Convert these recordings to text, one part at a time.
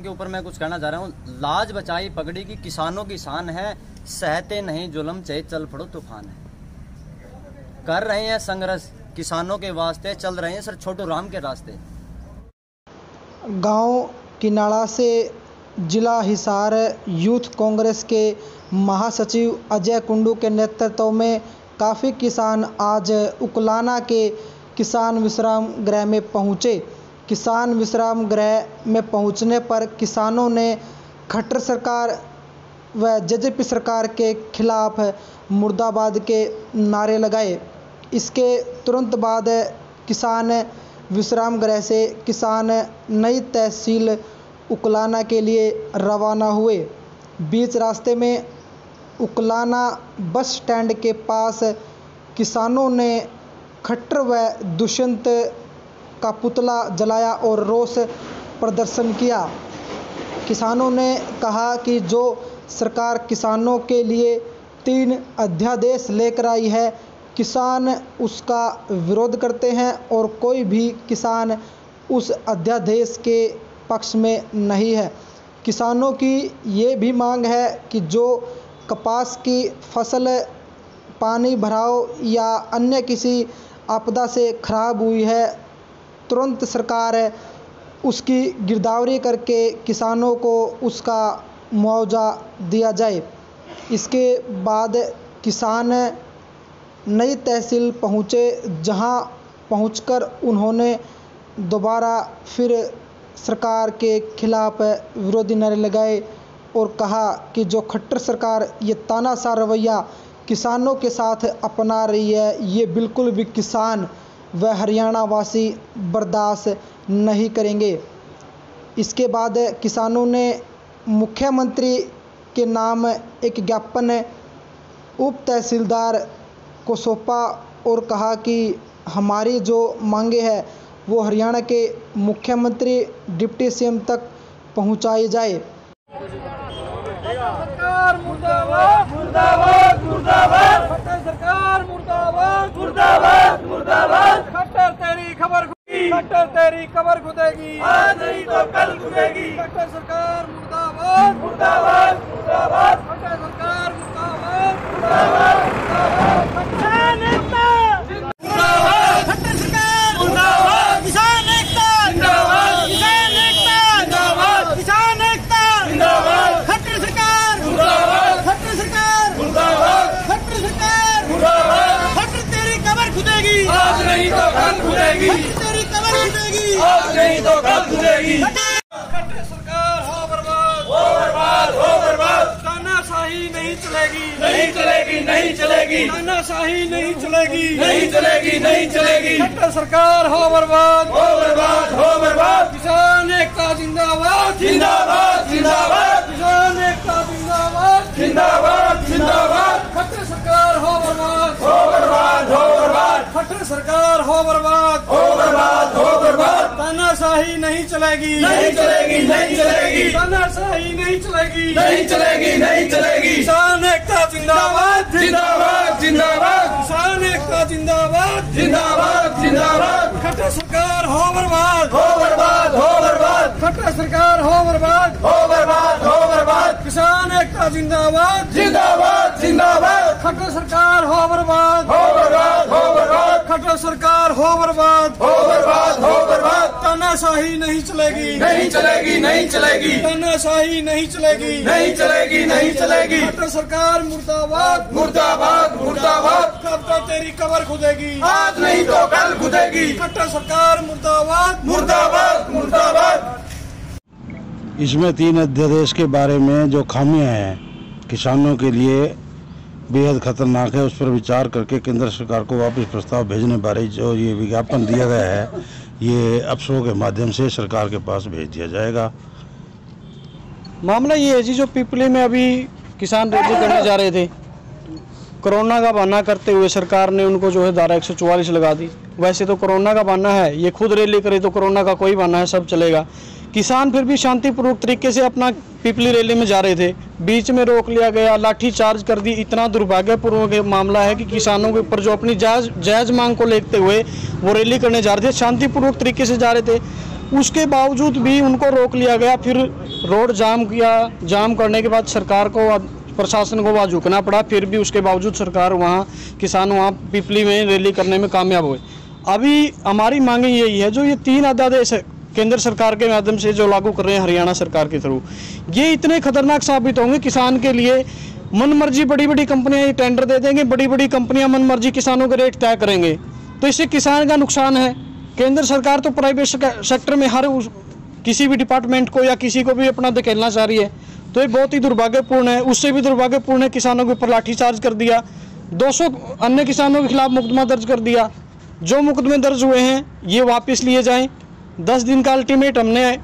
के ऊपर मैं कुछ कहना चाह रहा हूँ। लाज बचाई पगड़ी की किसानों की शान है, सहते नहीं जुल्म चाहे चल पड़ो तूफान है। कर रहे हैं संघर्ष किसानों के वास्ते, चल रहे हैं सर छोटू राम के रास्ते। गांव किनाड़ा से जिला हिसार यूथ कांग्रेस के महासचिव अजय कुंडू के नेतृत्व में काफ़ी किसान आज उकलाना के किसान विश्राम गृह में पहुंचे। किसान विश्राम गृह में पहुंचने पर किसानों ने खट्टर सरकार व जेजेपी सरकार के खिलाफ मुर्दाबाद के नारे लगाए। इसके तुरंत बाद किसान विश्राम गृह से किसान नई तहसील उकलाना के लिए रवाना हुए। बीच रास्ते में उकलाना बस स्टैंड के पास किसानों ने खट्टर व दुष्यंत का पुतला जलाया और रोष प्रदर्शन किया। किसानों ने कहा कि जो सरकार किसानों के लिए 3 अध्यादेश लेकर आई है, किसान उसका विरोध करते हैं और कोई भी किसान उस अध्यादेश के पक्ष में नहीं है। किसानों की ये भी मांग है कि जो कपास की फसल पानी भराव या अन्य किसी आपदा से खराब हुई है, तुरंत सरकार उसकी गिरदावरी करके किसानों को उसका मुआवजा दिया जाए। इसके बाद किसान नई तहसील पहुँचे, जहां पहुंचकर उन्होंने दोबारा फिर सरकार के खिलाफ विरोधी नारे लगाए और कहा कि जो खट्टर सरकार ये तानाशाह रवैया किसानों के साथ अपना रही है, ये बिल्कुल भी किसान व हरियाणा वासी बर्दाश्त नहीं करेंगे। इसके बाद किसानों ने मुख्यमंत्री के नाम एक ज्ञापन उप तहसीलदार को सौंपा और कहा कि हमारी जो मांगे हैं वो हरियाणा के मुख्यमंत्री डिप्टी सीएम तक पहुंचाई जाए। सरकार मुर्दाबाद मुर्दाबाद मुर्दाबाद, खट्टर सरकार मुर्दाबाद मुर्दाबाद मुर्दाबाद। खट्टर तेरी खबर खुदेगी, खट्टर तेरी खबर खुदेगी, आज नहीं तो कल खुदेगी। खट्टर सरकार मुर्दाबाद मुर्दाबाद मुर्दाबाद, खट्टर सरकार मुर्दाबाद मुर्दाबाद मुर्दाबाद। किसान एकता जिंदाबाद, खट्टर सरकार मुर्दाबाद, किसान एकता जिंदाबाद, किसान एकता जिंदाबाद, किसान एकता जिंदाबाद। खट्टर सरकार मुर्दाबाद, खट्टर सरकार मुर्दाबाद, खट्टर सरकार मुर्दाबाद। खट्टर तेरी कबर खुदेगी, आज नहीं तो कल खुदेगी। खट्टर तेरी कबर खुदेगी, आज नहीं तो कल खुदेगी। खट्टर सरकार हो बर्बाद, हो बर्बाद, हो बर्बाद। तानाशाही नहीं चलेगी, नहीं चलेगी, नहीं चलेगी। तानाशाही नहीं चलेगी, नहीं चलेगी, नहीं चलेगी। खट्टर सरकार हो बर्बाद, हो बर्बाद, हो बर्बाद। किसान एकता जिंदाबाद, जिंदाबाद, जिंदाबाद। किसान एकता जिंदाबाद, जिंदाबाद, जिंदाबाद। खट्टर सरकार हो बर्बाद, हो बर्बाद, हो बर्बाद। खट्टर सरकार हो बर्बाद, हो बर्बाद, हो बर्बाद। तानाशाही नहीं चलेगी, नहीं चलेगी, नहीं चलेगी। तानाशाही नहीं चलेगी, नहीं चलेगी, नहीं चलेगी। किसान एकता जिंदाबाद, जिंदाबाद, जिंदाबाद। किसान एकता जिंदाबाद, जिंदाबाद, जिंदाबाद। खट्टर सरकार हो बर्बाद, हो बर्बाद, हो बर्बाद। खट्टर सरकार हो बर्बाद, हो बर्बाद, हो बर्बाद। किसान एकता जिंदाबाद, जिंदाबाद, जिंदाबाद। खट्टर सरकार हो बर्बाद, हो बर्बाद, हो बर्बाद। खट्टर सरकार हो बर्बाद, हो बर्बाद, हो बर्बाद। तानाशाही नहीं चलेगी, नहीं चलेगी, नहीं चलेगी। तानाशाही नहीं चलेगी, नहीं चलेगी, नहीं चलेगी। खट्टर सरकार मुर्दाबाद, मुर्दाबाद, मुर्दाबाद। कब तो तेरी कबर खुदेगी, आज नहीं तो कल खुदेगी। खट्टर सरकार मुर्दाबाद, मुर्दाबाद, मुर्दाबाद। इसमें 3 अध्यादेश के बारे में जो खामियां हैं किसानों के लिए बेहद खतरनाक है, उस पर विचार करके केंद्र सरकार को वापस प्रस्ताव भेजने बारे जो ये विज्ञापन दिया गया है, ये अफसरों के माध्यम से सरकार के पास भेज दिया जाएगा। मामला ये है जी, जो पिपली में अभी किसान रैली करने जा रहे थे, कोरोना का बहाना करते हुए सरकार ने उनको जो है धारा 144 लगा दी। वैसे तो कोरोना का बहाना है, ये खुद रैली करे तो कोरोना का कोई बहाना है, सब चलेगा। किसान फिर भी शांतिपूर्वक तरीके से अपना पिपली रैली में जा रहे थे, बीच में रोक लिया गया, लाठी चार्ज कर दी। इतना दुर्भाग्यपूर्ण मामला है कि किसानों के ऊपर जो अपनी जायज़ मांग को लेते हुए वो रैली करने जा रहे थे, शांतिपूर्वक तरीके से जा रहे थे। उसके बावजूद भी उनको रोक लिया गया। फिर रोड जाम किया, जाम करने के बाद सरकार को, प्रशासन को वहाँ झुकना पड़ा। फिर भी उसके बावजूद सरकार वहाँ, किसान वहाँ पिपली में रैली करने में कामयाब हुए। अभी हमारी मांगे यही है, जो ये 3 अध्यादेश केंद्र सरकार के माध्यम से जो लागू कर रहे हैं हरियाणा सरकार के थ्रू, ये इतने खतरनाक साबित होंगे किसान के लिए। मनमर्जी बड़ी बड़ी कंपनियां ये टेंडर दे देंगे, बड़ी बड़ी कंपनियां मनमर्जी किसानों के रेट तय करेंगे, तो इससे किसान का नुकसान है। केंद्र सरकार तो प्राइवेट सेक्टर में हर किसी भी डिपार्टमेंट को या किसी को भी अपना धकेलना चाह रही है, तो ये बहुत ही दुर्भाग्यपूर्ण है। उससे भी दुर्भाग्यपूर्ण है, किसानों के ऊपर लाठीचार्ज कर दिया, 200 अन्य किसानों के खिलाफ मुकदमा दर्ज कर दिया। जो मुकदमे दर्ज हुए हैं ये वापस लिए जाएं। 10 दिन का अल्टीमेट हमने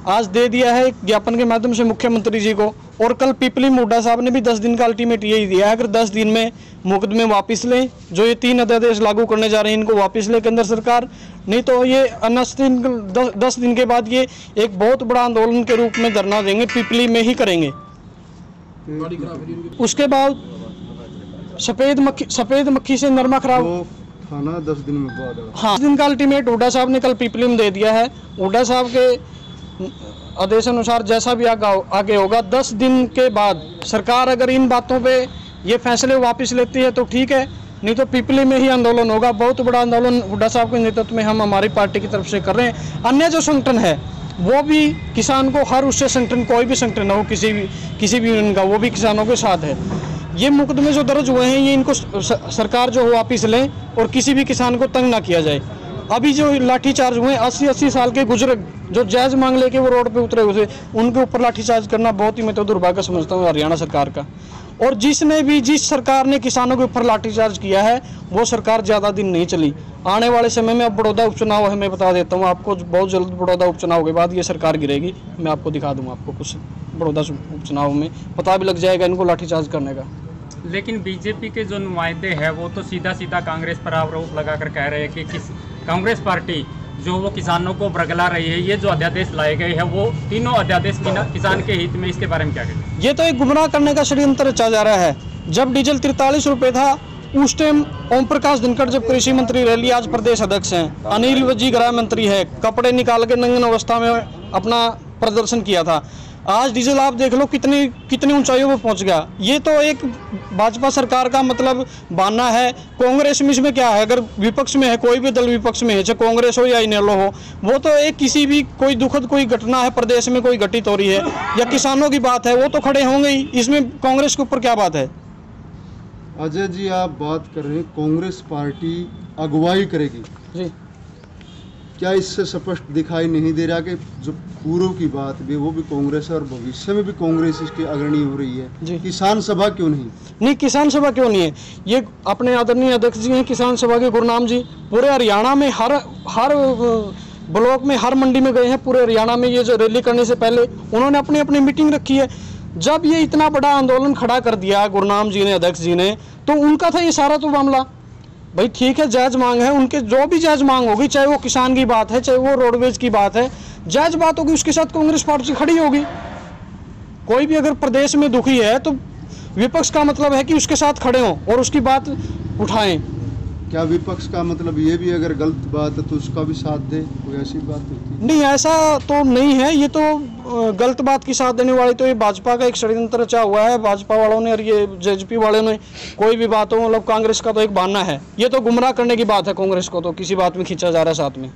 आज दे दिया है ज्ञापन के माध्यम से मुख्यमंत्री जी को, और कल पिपली मुड्डा साहब ने भी 10 दिन का अल्टीमेट यही दिया है। अगर 10 दिन में मुकदमे वापस लें, जो ये 3 अध्यादेश लागू करने जा रहे हैं इनको वापस ले केंद्र सरकार, नहीं तो ये 10 दिन के बाद ये एक बहुत बड़ा आंदोलन के रूप में धरना देंगे, पिपली में ही करेंगे। उसके बाद सफेद मक्खी से नरमा खराब खाना 10 दिन में बाद, हाँ 10 दिन का अल्टीमेट हुड्डा साहब ने कल पिपली में दे दिया है। हुड्डा साहब के आदेश अनुसार जैसा भी आगे होगा, 10 दिन के बाद सरकार अगर इन बातों पे ये फैसले वापस लेती है तो ठीक है, नहीं तो पिपली में ही आंदोलन होगा। बहुत बड़ा आंदोलन हुड्डा साहब के नेतृत्व में हम हमारी पार्टी की तरफ से कर रहे हैं। अन्य जो संगठन है वो भी किसान को, हर उससे संगठन, कोई भी संगठन हो किसी भी यूनियन का, वो भी किसानों के साथ है। ये मुकदमे जो दर्ज हुए हैं ये इनको सरकार जो वापस लें और किसी भी किसान को तंग ना किया जाए। अभी जो लाठीचार्ज हुए 80 साल के बुजुर्ग जो जायज़ मांग लेके वो रोड पे उतरे हुए थे, उनके ऊपर लाठीचार्ज करना बहुत ही, मैं तो दुर्भाग्य समझता हूँ हरियाणा सरकार का। और जिस सरकार ने किसानों के ऊपर लाठीचार्ज किया है वो सरकार ज़्यादा दिन नहीं चली। आने वाले समय में अब बड़ौदा उपचुनाव है, मैं बता देता हूँ आपको, बहुत जल्द बड़ौदा उपचुनाव के बाद ये सरकार गिरेगी। मैं आपको दिखा दूँगा, आपको कुछ बड़ौदा उपचुनाव में पता भी लग जाएगा इनको लाठीचार्ज करने का। लेकिन बीजेपी के जो नुमाइंदे हैं वो तो सीधा कांग्रेस पर आरोप लगाकर कह रहे हैं कि कांग्रेस पार्टी जो वो किसानों को बरगला रही है। ये जो अध्यादेश लाए गए हैं वो तीनों अध्यादेश किसान के हित में, इसके बारे में क्या कहेंगे? ये तो एक गुमराह करने का षड्यंत्र रचा जा रहा है। जब डीजल 43 रुपये था उस टाइम ओम प्रकाश धनखड़ जब कृषि मंत्री रह लिए, आज प्रदेश अध्यक्ष हैं, अनिल विज गृह मंत्री है, कपड़े निकाल के नंगन अवस्था में अपना प्रदर्शन किया था। आज डीजल आप देख लो कितनी ऊंचाइयों पर पहुंच गया। ये तो एक भाजपा सरकार का मतलब बहाना है। कांग्रेस में इसमें क्या है, अगर विपक्ष में है, कोई भी दल विपक्ष में है, चाहे कांग्रेस हो या इनेलो हो, वो तो एक किसी भी कोई दुखद कोई घटना है प्रदेश में कोई घटित हो रही है या किसानों की बात है, वो तो खड़े होंगे ही। इसमें कांग्रेस के ऊपर क्या बात है? अजय जी आप बात कर रहे हैं कांग्रेस पार्टी अगुवाई करेगी जी, क्या इससे स्पष्ट दिखाई नहीं दे रहा कि जो पूर्व की बात भी वो भी कांग्रेस है और भविष्य में भी कांग्रेस इसकी अग्रणी हो रही है जी। किसान सभा क्यों नहीं? किसान सभा क्यों नहीं है? ये अपने आदरणीय अध्यक्ष जी हैं किसान सभा के, गुरनाम जी, पूरे हरियाणा में हर ब्लॉक में, हर मंडी में गए हैं पूरे हरियाणा में। ये जो रैली करने से पहले उन्होंने अपनी मीटिंग रखी है। जब ये इतना बड़ा आंदोलन खड़ा कर दिया गुरनाम जी ने, अध्यक्ष जी ने, तो उनका था ये सारा तो मामला। भाई ठीक है, जायज़ मांग है, उनके जो भी जायज़ मांग होगी, चाहे वो किसान की बात है, चाहे वो रोडवेज की बात है, जायज़ बात होगी, उसके साथ कांग्रेस पार्टी खड़ी होगी। कोई भी अगर प्रदेश में दुखी है तो विपक्ष का मतलब है कि उसके साथ खड़े हों और उसकी बात उठाएं। क्या विपक्ष का मतलब ये भी अगर गलत बात है तो उसका भी साथ दे, कोई ऐसी बात होती है? नहीं, ऐसा तो नहीं है। ये तो गलत बात की साथ देने वाली तो ये भाजपा का एक षड्यंत्र रचा हुआ है भाजपा वालों ने, और ये जेजेपी वालों ने। कोई भी बात हो, मतलब कांग्रेस का तो एक बहाना है। ये तो गुमराह करने की बात है, कांग्रेस को तो किसी बात में खींचा जा रहा है साथ में।